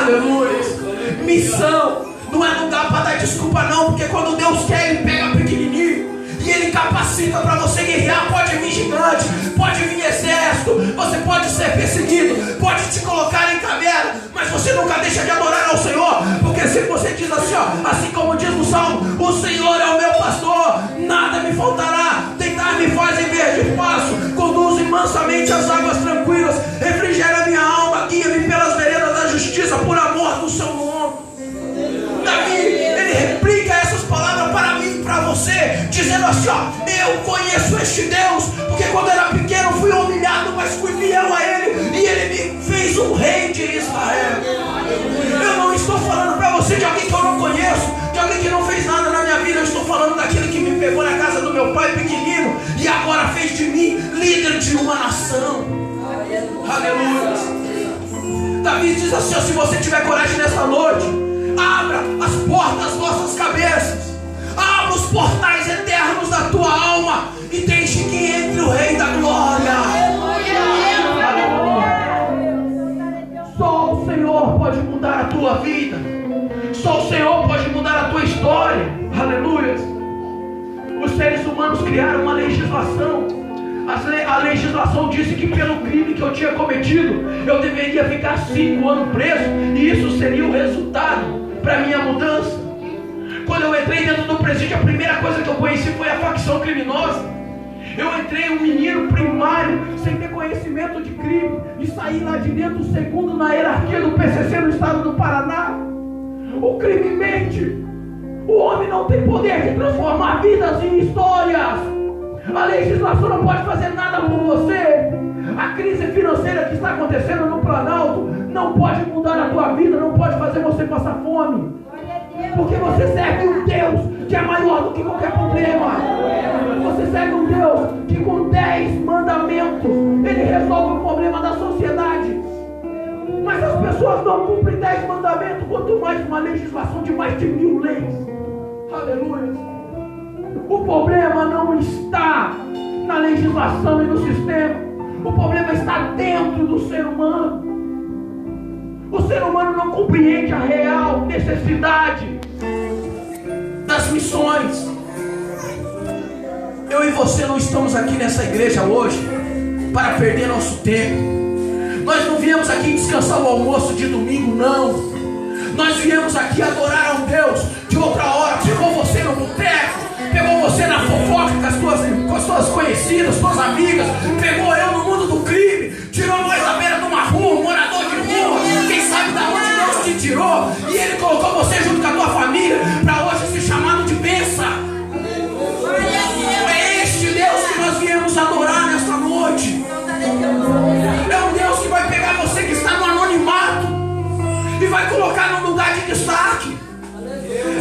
Aleluia. Missão não é lugar para dar desculpa não, porque quando Deus quer, Ele pega pequenininho e Ele capacita para você guerrear. Pode vir gigante, pode vir exército, você pode ser perseguido, pode te colocar em caverna, mas você nunca deixa de adorar ao Senhor, porque se você diz assim, ó, assim como diz no Salmo: o Senhor é o meu pastor, nada me faltará. dizendo assim, ó, eu conheço este Deus, porque quando eu era pequeno eu fui humilhado, mas fui fiel a Ele, e Ele me fez um rei de Israel. Eu não estou falando para você de alguém que eu não conheço, de alguém que não fez nada na minha vida. Eu estou falando daquele que me pegou na casa do meu pai pequenino e agora fez de mim líder de uma nação. Aleluia. Davi diz assim, ó, se você tiver coragem nessa noite, abra as portas das vossas cabeças, abra os portais eternos da tua alma e deixe que entre o Rei da Glória. Só o Senhor pode mudar a tua vida. Só o Senhor pode mudar a tua história. Aleluia. Os seres humanos criaram uma legislação. A legislação disse que pelo crime que eu tinha cometido, eu deveria ficar 5 anos preso, e isso seria o resultado para minha mudança. Quando eu entrei dentro do presídio, a primeira coisa que eu conheci foi a facção criminosa. Eu entrei um menino primário, sem ter conhecimento de crime, e saí lá de dentro o segundo na hierarquia do PCC no estado do Paraná. O crime mente. O homem não tem poder de transformar vidas em histórias. A legislação não pode fazer nada por você. A crise financeira que está acontecendo no Planalto não pode mudar a tua vida, não pode fazer você passar fome, porque você serve um Deus que é maior do que qualquer problema. Você serve um Deus que com 10 mandamentos Ele resolve o problema da sociedade. Mas as pessoas não cumprem 10 mandamentos, quanto mais uma legislação de mais de 1000 leis. Aleluia. O problema não está na legislação e no sistema. O problema está dentro do ser humano. O ser humano não compreende a real necessidade das missões. Eu e você não estamos aqui nessa igreja hoje para perder nosso tempo. Nós não viemos aqui descansar o almoço de domingo, não. Nós viemos aqui adorar a um Deus de outra hora. Pegou você no boteco, pegou você na fofoca com as suas conhecidas, suas amigas, pegou eu no mundo do crime, tirou nós da beira de uma rua, um morador de rua, quem sabe da onde Deus te tirou, e Ele colocou você junto com a tua família para hoje ser chamado de bênção. É este Deus que nós viemos adorar nesta noite. É um Deus que vai pegar você que está no anonimato e vai colocar num lugar de destaque.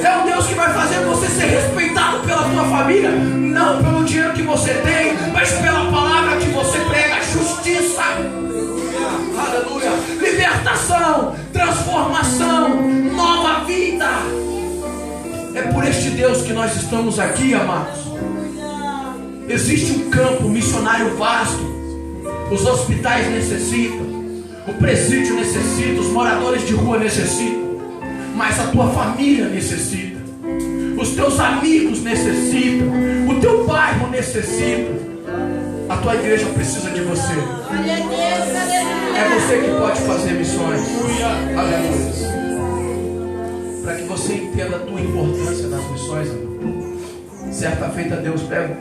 É um Deus que vai fazer você ser respeitado pela tua família, não pelo dinheiro que você tem, mas pela palavra que você prega. Justiça, aleluia, libertação, transformação, nova vida. É por este Deus que nós estamos aqui, amados. Existe um campo missionário vasto. Os hospitais necessitam, o presídio necessita, os moradores de rua necessitam, mas a tua família necessita, os teus amigos necessitam, o teu bairro necessita. A tua igreja precisa de você. É você que pode fazer missões. Aleluia. Para que você entenda a tua importância nas missões, amor. Certa feita Deus pega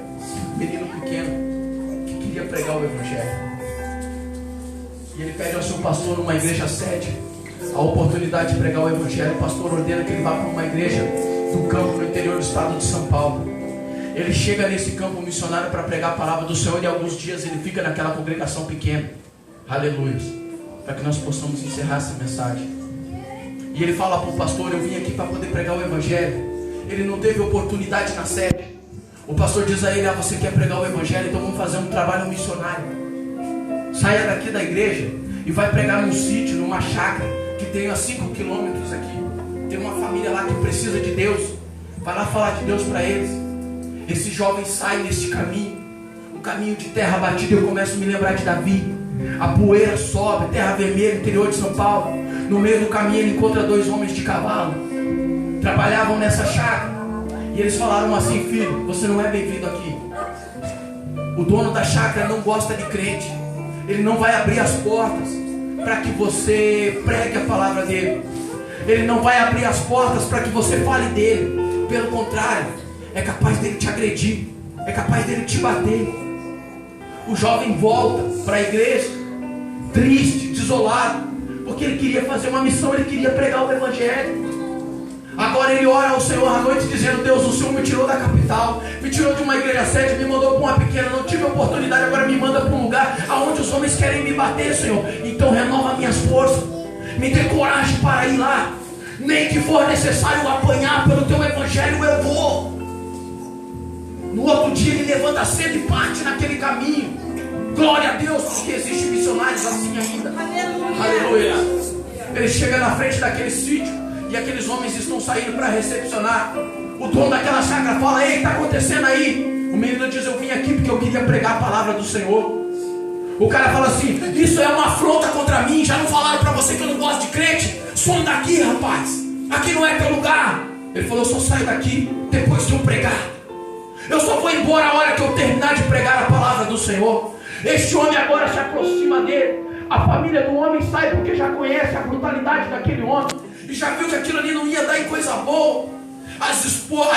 um menino pequeno que queria pregar o evangelho. E ele pede ao seu pastor numa igreja sede a oportunidade de pregar o evangelho. O pastor ordena que ele vá para uma igreja do campo no interior do estado de São Paulo. Ele chega nesse campo missionário para pregar a palavra do Senhor, e alguns dias ele fica naquela congregação pequena. Aleluia. Para que nós possamos encerrar essa mensagem. E ele fala para o pastor: eu vim aqui para poder pregar o evangelho. Ele não teve oportunidade na sede. O pastor diz a ele: você quer pregar o evangelho? Então vamos fazer um trabalho missionário. Saia daqui da igreja e vai pregar num sítio, numa chácara que tem a 5 quilômetros aqui. Tem uma família lá que precisa de Deus. Vai lá falar de Deus para eles. Esse jovem sai nesse caminho, um caminho de terra batida. Eu começo a me lembrar de Davi. A poeira sobe, terra vermelha, interior de São Paulo. No meio do caminho ele encontra 2 homens de cavalo. Trabalhavam nessa chácara. E eles falaram assim: filho, você não é bem-vindo aqui. O dono da chácara não gosta de crente. Ele não vai abrir as portas para que você pregue a palavra dele. Ele não vai abrir as portas para que você fale dele. Pelo contrário, é capaz dele te agredir, é capaz dele te bater. O jovem volta para a igreja triste, desolado, porque ele queria fazer uma missão, ele queria pregar o evangelho. Agora ele ora ao Senhor à noite dizendo: Deus, o Senhor me tirou da capital, me tirou tirou de uma igreja sede, me mandou para uma pequena, não tive oportunidade, agora me manda para um lugar aonde os homens querem me bater, Senhor. Então renova minhas forças, me dê coragem para ir lá, nem que for necessário apanhar pelo teu evangelho, eu vou. No outro dia ele levanta cedo e parte naquele caminho. Glória a Deus, porque existem missionários assim ainda. Aleluia. Ele chega na frente daquele sítio e aqueles homens estão saindo para recepcionar. O dono daquela chácara fala: ei, está acontecendo aí? O menino diz: eu vim aqui porque eu queria pregar a palavra do Senhor. O cara fala assim: isso é uma afronta contra mim. Já não falaram para você que eu não gosto de crente? Some daqui, rapaz, aqui não é teu lugar. Ele falou: eu só saio daqui depois que eu pregar. Eu só vou embora a hora que eu terminar de pregar a palavra do Senhor. Este homem agora se aproxima dele. A família do homem sai porque já conhece a brutalidade daquele homem e já viu que aquilo ali não ia dar em coisa boa. A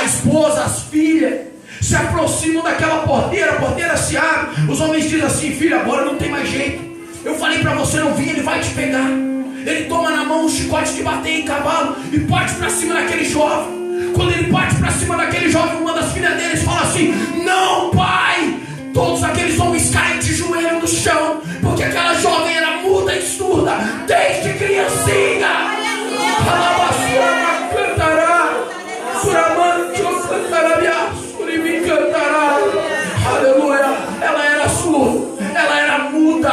esposa, as filhas se aproximam daquela porteira, a porteira se abre. Os homens dizem assim: filho, agora não tem mais jeito. Eu falei para você não vir, ele vai te pegar. Ele toma na mão um chicote de bater em cavalo e parte para cima daquele jovem. Quando ele parte para cima daquele jovem, uma das filhas deles fala assim: não, pai! Todos aqueles homens caem de joelho no chão, porque aquela jovem era muda e surda desde criancinha. Aleluia. Ela era surda, ela era muda.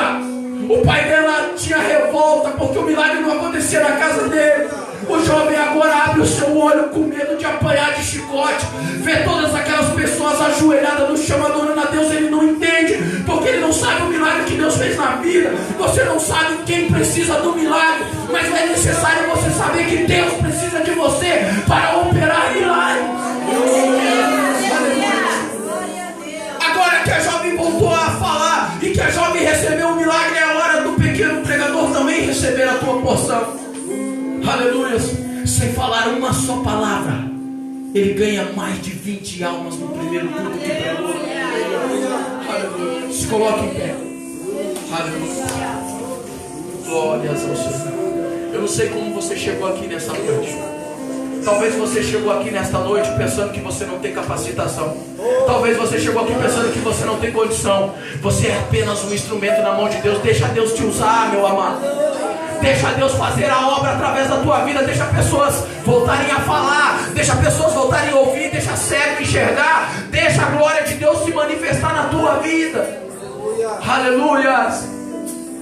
O pai dela tinha revolta porque o milagre não acontecia na casa dele. O jovem agora abre o seu olho com medo de apanhar de chicote. Vê todas aquelas pessoas ajoelhadas no chão adorando a Deus. Ele não entende, porque ele não sabe o milagre que Deus fez na vida. Você não sabe quem precisa do milagre, mas é necessário você saber que Deus precisa de você para operar milagre. Agora que a jovem voltou a falar e que a jovem recebeu o milagre, é a hora do pequeno pregador também receber a tua porção. Aleluia. Sem falar uma só palavra, ele ganha mais de 20 almas no primeiro culto que pregou. Aleluia. Se coloque em pé. Aleluia. Glórias ao Senhor. Eu não sei como você chegou aqui nessa noite. Talvez você chegou aqui nesta noite pensando que você não tem capacitação. Talvez você chegou aqui pensando que você não tem condição. Você é apenas um instrumento na mão de Deus. Deixa Deus te usar, meu amado. Deixa Deus fazer a obra através da tua vida. Deixa pessoas voltarem a falar. Deixa pessoas voltarem a ouvir. Deixa cego enxergar. Deixa a glória de Deus se manifestar na tua vida. Aleluia.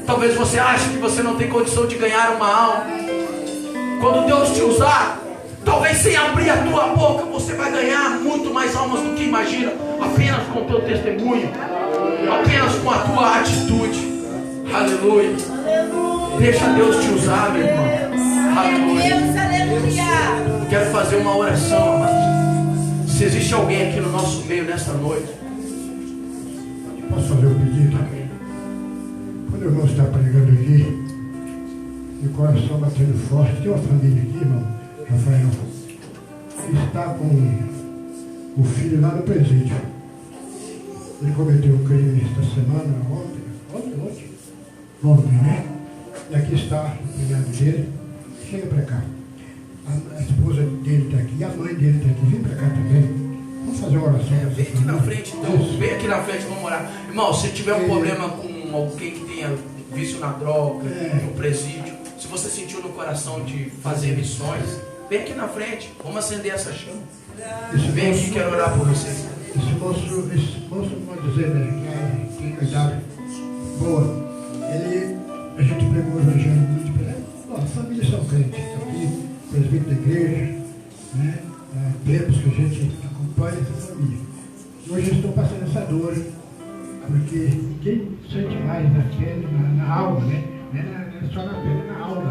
Talvez você ache que você não tem condição de ganhar uma alma. Quando Deus te usar, talvez sem abrir a tua boca, você vai ganhar muito mais almas do que imagina. Apenas com o teu testemunho. Apenas com a tua atitude. Aleluia. Deixa Deus te usar, meu irmão. Aleluia. Quero fazer uma oração, amado. Se existe alguém aqui no nosso meio nesta noite, posso fazer um pedido? Amém. Quando o irmão está pregando aqui, e o coração batendo forte, tem uma família aqui, irmão Rafael, que está com o filho lá no presídio. Ele cometeu um crime esta semana, ontem, né? E aqui está o cunhado dele. Chega para cá. A esposa dele está aqui, e a mãe dele está aqui. Vem para cá também. Vamos fazer uma oração. Vem aqui na frente, então. Vem aqui na frente, vamos orar. Irmão, se tiver um problema com alguém que tenha vício na droga, no presídio, se você sentiu no coração de fazer missões, vem aqui na frente. Vamos acender essa chama. Vem aqui, quero orar por você. Esse moço pode dizer, né? Que tem cuidado. Boa. A gente pregou o evangelho muito para ele. A família são crentes, aqui, presbítero da igreja, né? Tempos que a gente acompanha essa família. Hoje eu estou passando essa dor, porque quem sente mais na pele, na alma, né? Não é só na pele, na alma.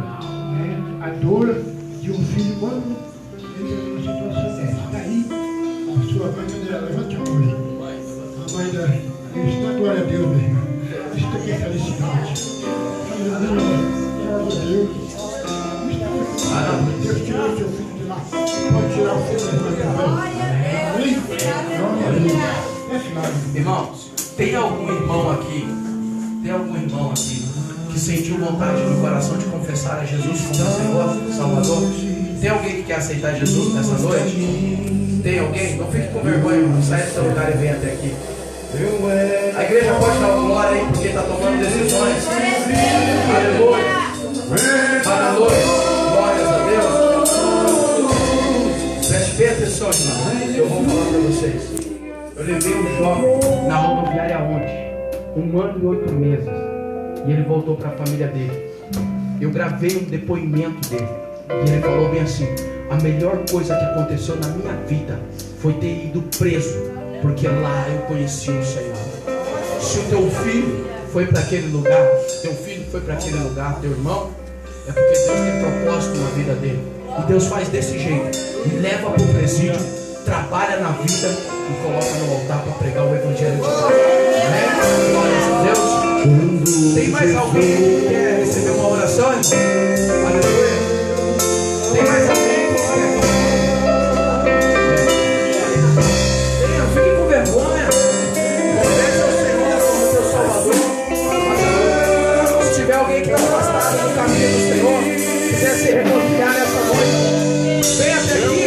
Né? A dor de um filho quando ele é uma situação dessa. Daí, a sua mãe, levante a mão aí. A mãe da. Está glória a Deus, meu irmão. Isso aqui é felicidade. Deus tirou o seu filho de lá. Pode tirar o filho também. Irmãos, tem algum irmão aqui que sentiu vontade no coração de confessar a Jesus como Senhor, Salvador? Tem alguém que quer aceitar Jesus nessa noite? Tem alguém? Não fique com vergonha, irmão. Sai do seu lugar e vem até aqui. A igreja pode dar uma glória aí porque está tomando decisões. Aleluia. Aleluia. Glórias a Deus. Preste bem atenção, irmão. Eu vou falar para vocês. Eu levei um jovem na rodoviária ontem, 1 ano e 8 meses. E ele voltou para a família dele. Eu gravei um depoimento dele. E ele falou bem assim: a melhor coisa que aconteceu na minha vida foi ter ido preso, porque lá eu conheci o Senhor. Se o teu filho foi para aquele lugar, teu filho foi para aquele lugar, teu irmão, é porque Deus tem propósito na vida dele. E Deus faz desse jeito: leva para o presídio, trabalha na vida e coloca no altar para pregar o evangelho de Deus. Amém? Glórias a Deus. Tem mais alguém que quer receber uma oração? Aleluia. Tem mais alguém que quer? Não fique com vergonha. Confesse ao Senhor como teu Salvador. Se tiver alguém que está afastado do caminho do Senhor, quiser se reconciliar nessa noite, venha até aqui.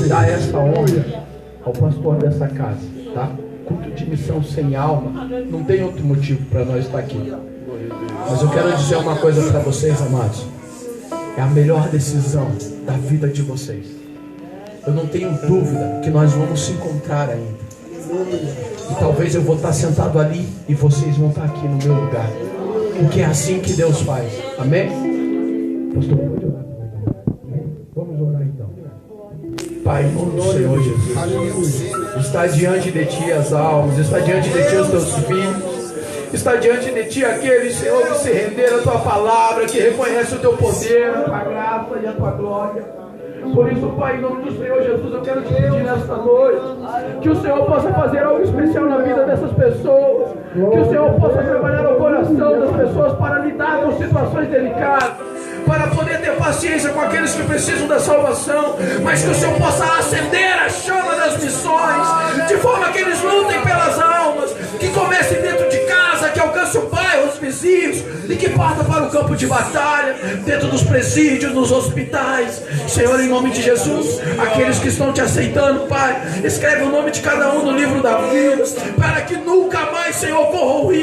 Dar esta honra ao pastor dessa casa, tá? Culto de missão sem alma, não tem outro motivo para nós estar aqui. Mas eu quero dizer uma coisa para vocês, amados: é a melhor decisão da vida de vocês. Eu não tenho dúvida que nós vamos se encontrar ainda. E talvez eu vou estar sentado ali e vocês vão estar aqui no meu lugar, porque é assim que Deus faz. Amém? Pastor, pode orar. Vamos orar então. Pai, em nome do Senhor Jesus, está diante de Ti as almas, está diante de Ti os Teus filhos, está diante de Ti aqueles, Senhor, que se renderam a Tua palavra, que reconhecem o Teu poder, a Tua graça e a Tua glória. Por isso, Pai, em nome do Senhor Jesus, eu quero Te pedir nesta noite que o Senhor possa fazer algo especial na vida dessas pessoas, que o Senhor possa trabalhar no coração das pessoas para lidar com situações delicadas, para poder ter paciência com aqueles que precisam da salvação, mas que o Senhor possa acender a chama das missões, de forma que eles lutem pelas almas, que comecem dentro de casa, que alcance o bairro, os vizinhos, e que parta para o campo de batalha, dentro dos presídios, nos hospitais. Senhor, em nome de Jesus, aqueles que estão Te aceitando, Pai, escreve o nome de cada um no livro da vida, para que nunca mais, Senhor, corra o risco